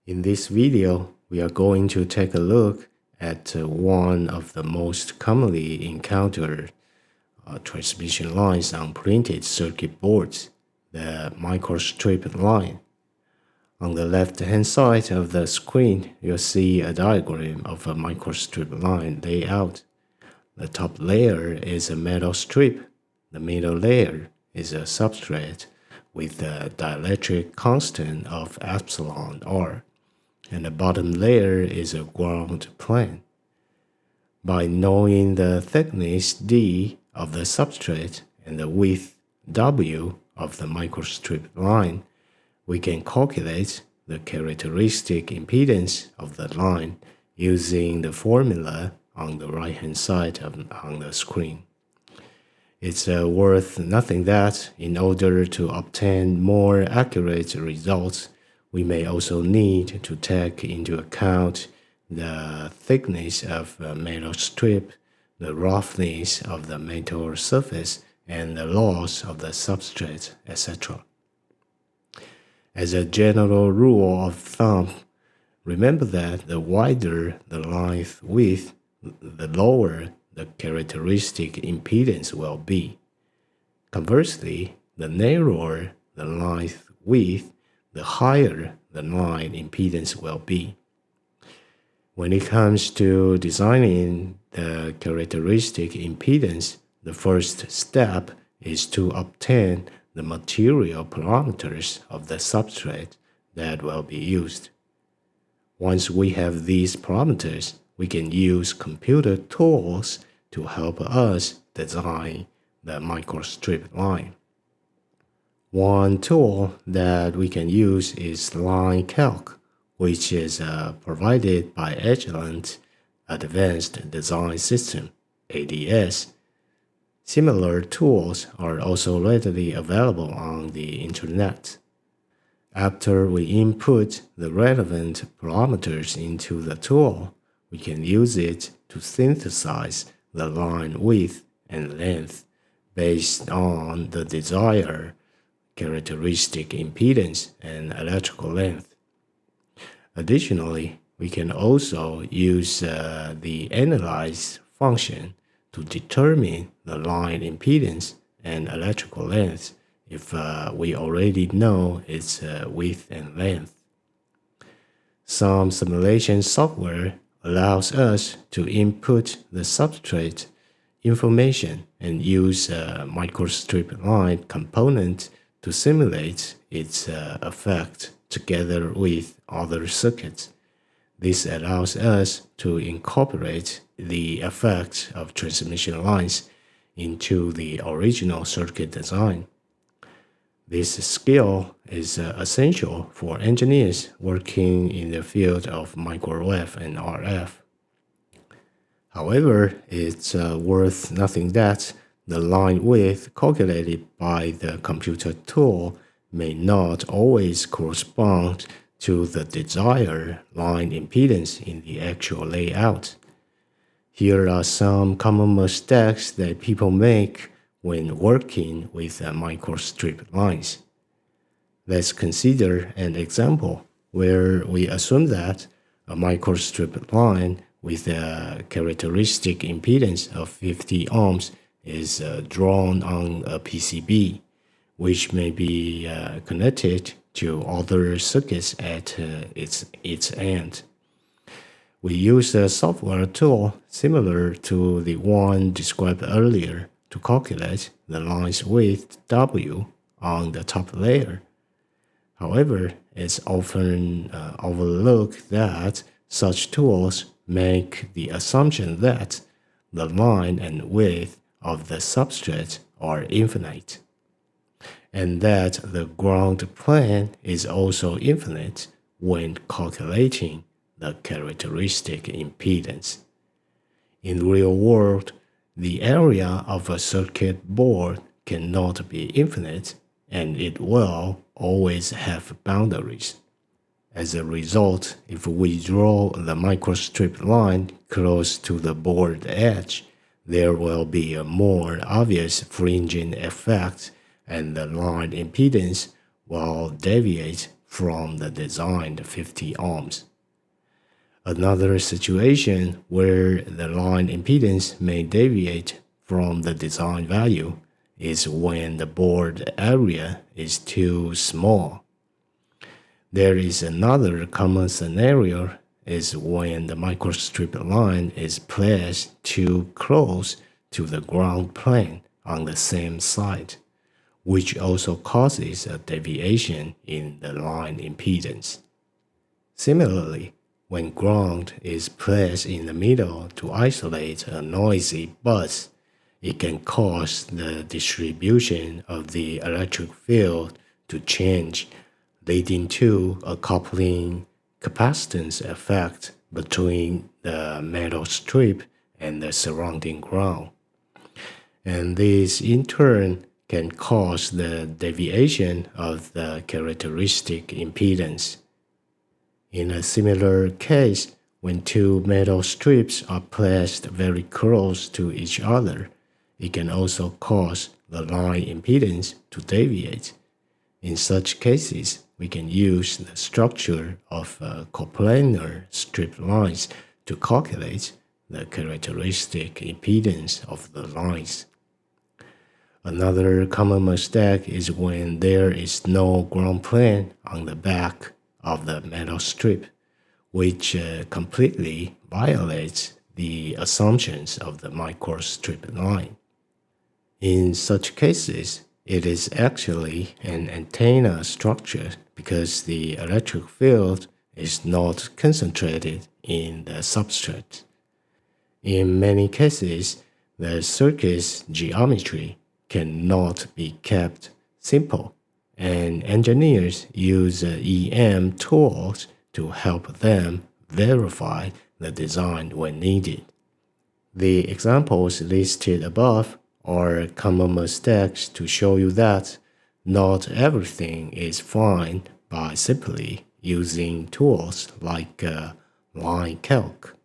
In this video, we are going to take a look at one of the most commonly encountered transmission lines on printed circuit boards, the microstrip line. On the left-hand side of the screen, you'll see a diagram of a microstrip line layout. The top layer is a metal strip. The middle layer is a substrate with a dielectric constant of epsilon r, and the bottom layer is a ground plane. By knowing the thickness d of the substrate and the width w of the microstrip line, we can calculate the characteristic impedance of the line using the formula on the right-hand side on the screen. It's worth noting that in order to obtain more accurate results, we may also need to take into account the thickness of a metal strip, the roughness of the metal surface, and the loss of the substrate, etc. As a general rule of thumb, remember that the wider the line width, the lower the characteristic impedance will be. Conversely, the narrower the line width, the higher the line impedance will be. When it comes to designing the characteristic impedance, the first step is to obtain the material parameters of the substrate that will be used. Once we have these parameters, we can use computer tools to help us design the microstrip line. One tool that we can use is Line Calc, which is provided by Agilent Advanced Design System, ADS. Similar tools are also readily available on the internet. After we input the relevant parameters into the tool, we can use it to synthesize the line width and length based on the desired characteristic impedance and electrical length. Additionally, we can also use the analyze function to determine the line impedance and electrical length if we already know its width and length. Some simulation software allows us to input the substrate information and use a microstrip line component to simulate its effect together with other circuits. This allows us to incorporate the effects of transmission lines into the original circuit design. This skill is essential for engineers working in the field of microwave and RF. However, it's worth noting that the line width calculated by the computer tool may not always correspond to the desired line impedance in the actual layout. Here are some common mistakes that people make when working with microstrip lines. Let's consider an example where we assume that a microstrip line with a characteristic impedance of 50 ohms is drawn on a PCB, which may be connected to other circuits at its end. We use a software tool similar to the one described earlier to calculate the line's width W on the top layer. However, it's often overlooked that such tools make the assumption that the line and width of the substrate are infinite, and that the ground plane is also infinite when calculating the characteristic impedance. In real world, the area of a circuit board cannot be infinite, and it will always have boundaries. As a result, if we draw the microstrip line close to the board edge, there will be a more obvious fringing effect, and the line impedance will deviate from the designed 50 ohms. Another situation where the line impedance may deviate from the design value is when the board area is too small. There is another common scenario is when the microstrip line is placed too close to the ground plane on the same side, which also causes a deviation in the line impedance. Similarly, when ground is placed in the middle to isolate a noisy bus, it can cause the distribution of the electric field to change, leading to a coupling capacitance effect between the metal strip and the surrounding ground. And this in turn can cause the deviation of the characteristic impedance. In a similar case, when two metal strips are placed very close to each other, it can also cause the line impedance to deviate. In such cases, we can use the structure of coplanar strip lines to calculate the characteristic impedance of the lines. Another common mistake is when there is no ground plane on the back of the metal strip, which completely violates the assumptions of the microstrip line. In such cases, it is actually an antenna structure because the electric field is not concentrated in the substrate. In many cases, the circuit's geometry cannot be kept simple, and engineers use EM tools to help them verify the design when needed. The examples listed above are common mistakes to show you that not everything is fine by simply using tools like line calc.